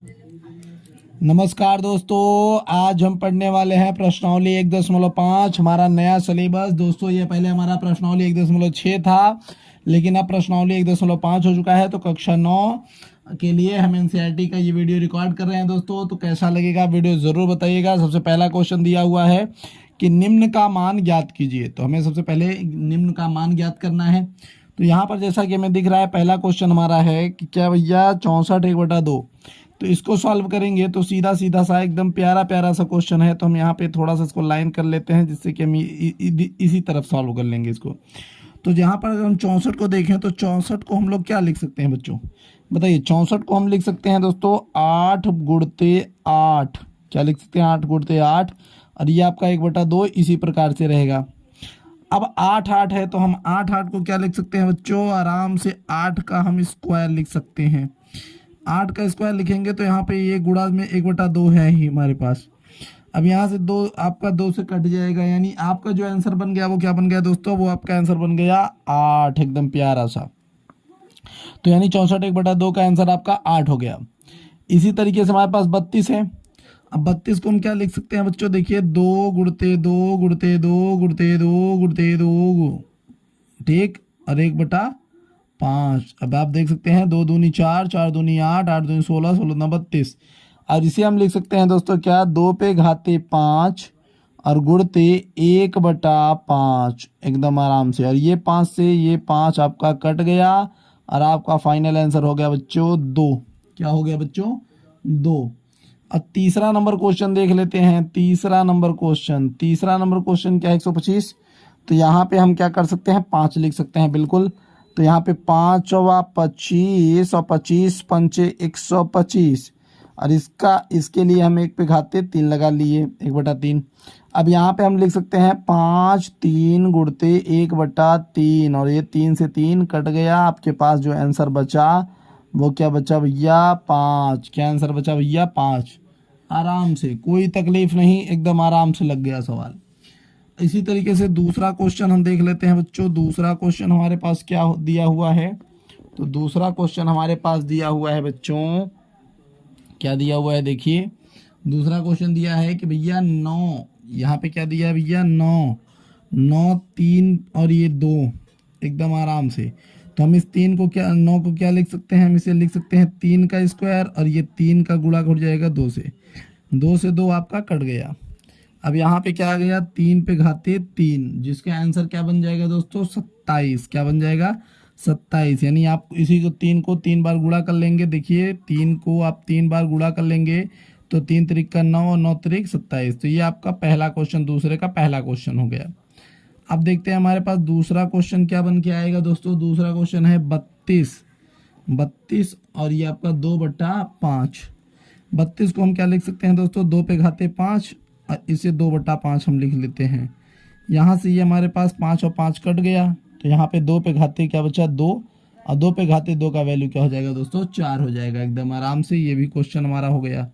नमस्कार दोस्तों, आज हम पढ़ने वाले हैं प्रश्नावली 1.5। हमारा नया सिलेबस दोस्तों, ये पहले हमारा प्रश्नावली 1.6 था, लेकिन अब प्रश्नावली 1.5 हो चुका है। तो कक्षा 9 के लिए हम एनसीईआरटी का ये वीडियो रिकॉर्ड कर रहे हैं दोस्तों। तो कैसा लगेगा वीडियो ज़रूर बताइएगा। सबसे पहला क्वेश्चन दिया हुआ है कि निम्न का मान ज्ञात कीजिए। तो हमें सबसे पहले निम्न का मान ज्ञात करना है। तो यहाँ पर जैसा कि हमें दिख रहा है, पहला क्वेश्चन हमारा है कि क्या भैया 64 1/2। तो इसको सॉल्व करेंगे तो सीधा सीधा सा एकदम प्यारा प्यारा सा क्वेश्चन है। तो हम यहाँ पे थोड़ा सा इसको लाइन कर लेते हैं, जिससे कि हम इसी तरफ सॉल्व कर लेंगे इसको। तो यहाँ पर अगर हम 64 को देखें तो 64 को हम लोग क्या लिख सकते हैं बच्चों, बताइए। 64 को हम लिख सकते हैं दोस्तों 8 × 8। क्या लिख सकते हैं? 8 × 8। और ये आपका 1/2 इसी प्रकार से रहेगा। अब 8 8 है तो हम 8 8 को क्या लिख सकते हैं बच्चों? आराम से 8 का हम स्क्वायर लिख सकते हैं। 8 का स्क्वायर लिखेंगे तो यहाँ पे ये गुणा में 1/2 है ही हमारे पास। अब यहाँ से 2 आपका 2 से कट जाएगा, यानी आपका जो आंसर बन गया वो क्या बन गया दोस्तों? वो आपका आंसर बन गया 8, एकदम प्यारा सा। तो यानी 64 1/2 का आंसर आपका 8 हो गया। इसी तरीके से हमारे पास 32 है। अब 32 को हम क्या लिख सकते हैं बच्चों? देखिए 2 × 2 × 2 × 2 × 2, ठीक, और 1/5। अब आप देख सकते हैं 2 दूनी 4, 4 दूनी 8, 8 दूनी 16, 16 दूना 32। और इसे हम लिख सकते हैं दोस्तों क्या? 2 पे घाते 5 और गुणते 1/5, एकदम आराम से। और ये 5 से ये 5 आपका कट गया और आपका फाइनल आंसर हो गया बच्चों 2। क्या हो गया बच्चों? 2। अब तीसरा नंबर क्वेश्चन देख लेते हैं। तीसरा नंबर क्वेश्चन क्या है? 125। तो यहाँ पे हम क्या कर सकते हैं? 5 लिख सकते हैं, बिल्कुल। तो यहाँ पे 5 × 25 और 25 पंचे 125। और इसके लिए हम 1 पे घाते 3 लगा लिए, 1/3। अब यहाँ पे हम लिख सकते हैं 5 3 गुणते 1/3, और ये 3 से 3 कट गया। आपके पास जो आंसर बचा वो क्या बचा भैया? 5। क्या आंसर बचा भैया? 5। आराम से, कोई तकलीफ नहीं, एकदम आराम से लग गया सवाल। इसी तरीके से दूसरा क्वेश्चन हम देख लेते हैं बच्चों। दूसरा क्वेश्चन हमारे पास क्या दिया हुआ है? तो दूसरा क्वेश्चन हमारे पास दिया हुआ है बच्चों, क्या दिया हुआ है देखिए। दूसरा क्वेश्चन दिया है कि भैया 9, यहाँ पे क्या दिया है भैया? 9 9 3 और ये 2, एकदम आराम से। तो हम इस 3 को क्या, 9 को क्या लिख सकते हैं? हम इसे लिख सकते हैं 3 का स्क्वायर, और ये 3 का गुणा हो जाएगा 2 से। 2 से 2 आपका कट गया। अब यहाँ पे क्या आ गया? 3 पे घाते 3, जिसका आंसर क्या बन जाएगा दोस्तों? 27। क्या बन जाएगा? 27। यानी आप इसी को 3 को 3 बार गुणा कर लेंगे। देखिए 3 को आप 3 बार गुणा कर लेंगे तो 3 त्रिक का 9 और 9 त्रिक 27। तो ये आपका पहला क्वेश्चन, दूसरे का पहला क्वेश्चन हो गया। अब देखते हैं हमारे पास दूसरा क्वेश्चन क्या बन के आएगा दोस्तों। दूसरा क्वेश्चन है 32 और ये आपका 2/5। 32 को हम क्या लिख सकते हैं दोस्तों? 2 पे घाते 5 और इसे 2/5 हम लिख लेते हैं। यहाँ से ये हमारे पास 5 और 5 कट गया, तो यहाँ पे 2 पे घाते क्या बचा? 2, और 2 पे घाते 2 का वैल्यू क्या हो जाएगा दोस्तों? 4 हो जाएगा, एकदम आराम से। ये भी क्वेश्चन हमारा हो गया।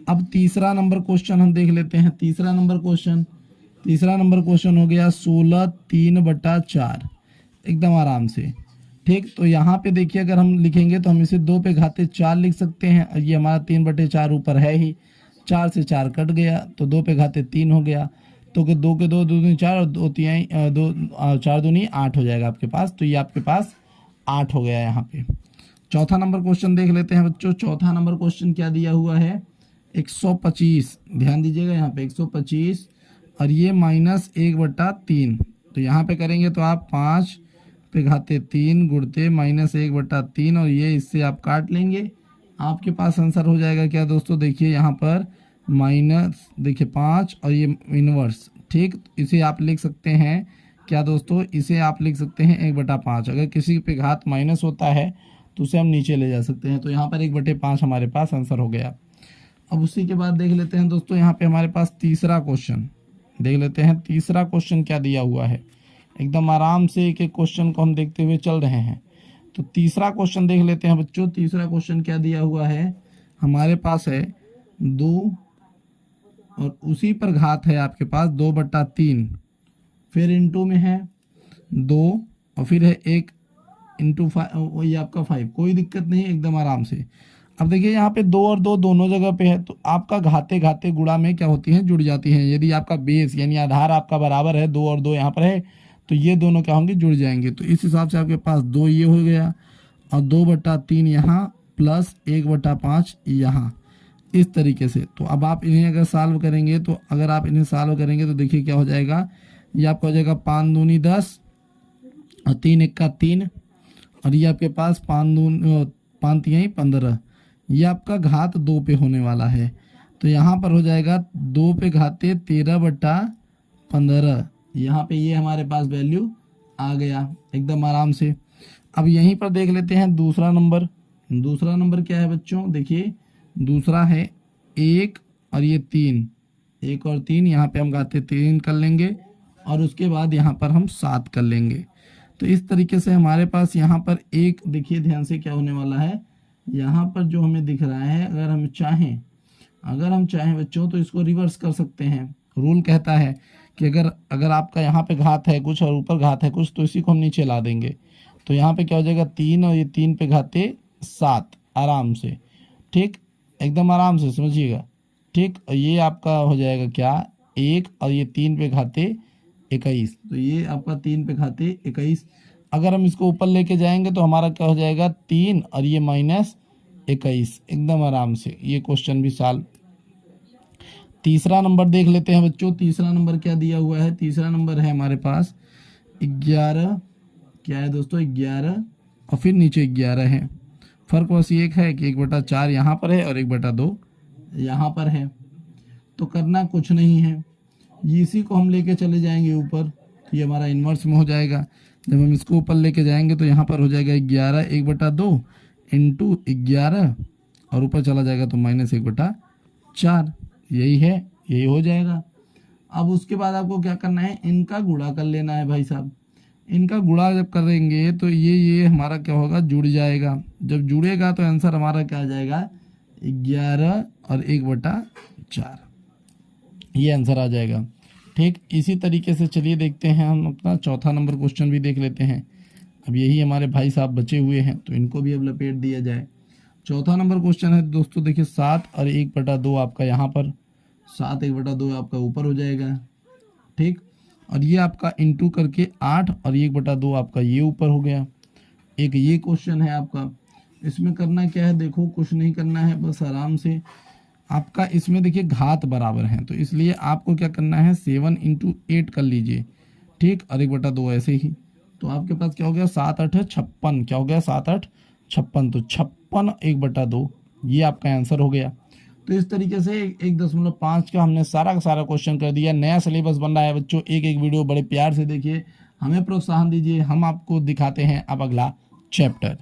अब तीसरा नंबर क्वेश्चन हम देख लेते हैं। तीसरा नंबर क्वेश्चन हो गया 16 3/4, एकदम आराम से, ठीक। तो यहाँ पे देखिए अगर हम लिखेंगे तो हम इसे 2 पे घाते 4 लिख सकते हैं, और ये हमारा 3/4 ऊपर है ही। 4 से 4 कट गया तो 2 पे घाते 3 हो गया। तो 2 के 2 2 दूनी 4 और 2 3 2 4 दूनी 8 हो जाएगा आपके पास। तो ये आपके पास 8 हो गया यहाँ पे। चौथा नंबर क्वेश्चन देख लेते हैं बच्चों। चौथा नंबर क्वेश्चन क्या दिया हुआ है? 125। ध्यान दीजिएगा यहाँ पे 125 और ये -1/3। तो यहाँ पे करेंगे तो आप 5 पे घाते 3 गुणते -1/3, और ये इससे आप काट लेंगे। आपके पास आंसर हो जाएगा क्या दोस्तों? देखिए यहाँ पर माइनस, देखिए 5 और ये इनवर्स, ठीक। इसे आप लिख सकते हैं क्या दोस्तों? इसे आप लिख सकते हैं 1/5। अगर किसी पे घात माइनस होता है तो उसे हम नीचे ले जा सकते हैं। तो यहाँ पर 1/5 हमारे पास आंसर हो गया। अब उसी के बाद देख लेते हैं दोस्तों, यहाँ पे हमारे पास तीसरा क्वेश्चन देख लेते हैं। तीसरा क्वेश्चन क्या दिया हुआ है? एकदम आराम से एक एक क्वेश्चन को हम देखते हुए चल रहे हैं। तो तीसरा क्वेश्चन देख लेते हैं बच्चों। तीसरा क्वेश्चन क्या दिया हुआ है? हमारे पास है 2 और उसी पर घात है आपके पास 2/3, फिर इंटू में है 2 और फिर है 1 इंटू 5, वही आपका 5। कोई दिक्कत नहीं, एकदम आराम से। अब देखिए यहाँ पे 2 और 2 दोनों जगह पे है, तो आपका घाते घाते गुणा में क्या होती हैं, जुड़ जाती हैं। यदि आपका बेस यानी आधार आपका बराबर है, 2 और 2 यहाँ पर है, तो ये दोनों क्या होंगे, जुड़ जाएंगे। तो इस हिसाब से आपके पास 2 ये हो गया और 2/3 यहाँ प्लस 1/5 यहाँ, इस तरीके से। तो अब आप इन्हें अगर सॉल्व करेंगे, तो अगर आप इन्हें सॉल्व करेंगे तो देखिए क्या हो जाएगा, ये आपका हो जाएगा 5 दूनी 10 और 3 एक्का 3, और ये आपके पास 5 तिहाई 15, ये आपका घात 2 पे होने वाला है। तो यहाँ पर हो जाएगा 2 पे घाते 13/15, यहाँ पे ये हमारे पास वैल्यू आ गया एकदम आराम से। अब यहीं पर देख लेते हैं दूसरा नंबर। दूसरा नंबर क्या है बच्चों, देखिए दूसरा है 1 और ये 3, 1 और 3, यहाँ पे हम घाते 3 कर लेंगे और उसके बाद यहाँ पर हम 7 कर लेंगे। तो इस तरीके से हमारे पास यहाँ पर एक, देखिए ध्यान से क्या होने वाला है, यहाँ पर जो हमें दिख रहा है, अगर हम चाहें बच्चों तो इसको रिवर्स कर सकते हैं। रूल कहता है कि अगर आपका यहाँ पे घात है कुछ और ऊपर घात है कुछ, तो इसी को हम नीचे ला देंगे। तो यहाँ पे क्या हो जाएगा 3 और ये 3 पे घाते 7 आराम से, ठीक, एकदम आराम से समझिएगा, ठीक। और ये आपका हो जाएगा क्या, 1 और ये 3 पे घाते 21, तो ये आपका 3 पे घाते 21। अगर हम इसको ऊपर लेके जाएंगे तो हमारा क्या हो जाएगा 3 और ये -21, एकदम आराम से ये क्वेश्चन भी सॉल्व। तीसरा नंबर देख लेते हैं बच्चों। तीसरा नंबर क्या दिया हुआ है, तीसरा नंबर है हमारे पास 11, क्या है दोस्तों 11 और फिर नीचे 11 है। फर्क बस ये है कि 1/4 यहाँ पर है और 1/2 यहाँ पर है। तो करना कुछ नहीं है, इसी को हम लेके चले जाएंगे ऊपर, ये हमारा इन्वर्स में हो जाएगा। जब हम इसको ऊपर लेके जाएंगे तो यहाँ पर हो जाएगा 11 1/2 इंटू 11 और ऊपर चला जाएगा तो -1/4, यही है, यही हो जाएगा। अब उसके बाद आपको क्या करना है, इनका गुणा कर लेना है भाई साहब। इनका गुणा जब करेंगे तो ये हमारा क्या होगा, जुड़ जाएगा। जब जुड़ेगा तो आंसर हमारा क्या आ जाएगा, 11 और 1/4, ये आंसर आ जाएगा, ठीक। इसी तरीके से चलिए देखते हैं हम अपना चौथा नंबर क्वेश्चन भी देख लेते हैं। अब यही हमारे भाई साहब बचे हुए हैं तो इनको भी अब लपेट दिया जाए। चौथा नंबर क्वेश्चन है दोस्तों, देखिए 7 और 1/2 आपका यहाँ पर, 7 1/2 आपका ऊपर हो जाएगा, ठीक। और ये आपका इंटू करके 8 और 1/2 आपका ये ऊपर हो गया। एक ये क्वेश्चन है आपका। इसमें करना क्या है, देखो कुछ नहीं करना है, बस आराम से आपका इसमें देखिए घात बराबर हैं, तो इसलिए आपको क्या करना है 7 × 8 कर लीजिए, ठीक, और 1/2 ऐसे ही। तो आपके पास क्या हो गया 7 8 56, क्या हो गया 7 8 56, तो 56 1/2 ये आपका आंसर हो गया। तो इस तरीके से 1.5 का हमने सारा का सारा क्वेश्चन कर दिया। नया सिलेबस बन रहा है बच्चों, एक एक वीडियो बड़े प्यार से देखिए, हमें प्रोत्साहन दीजिए, हम आपको दिखाते हैं अब अगला चैप्टर।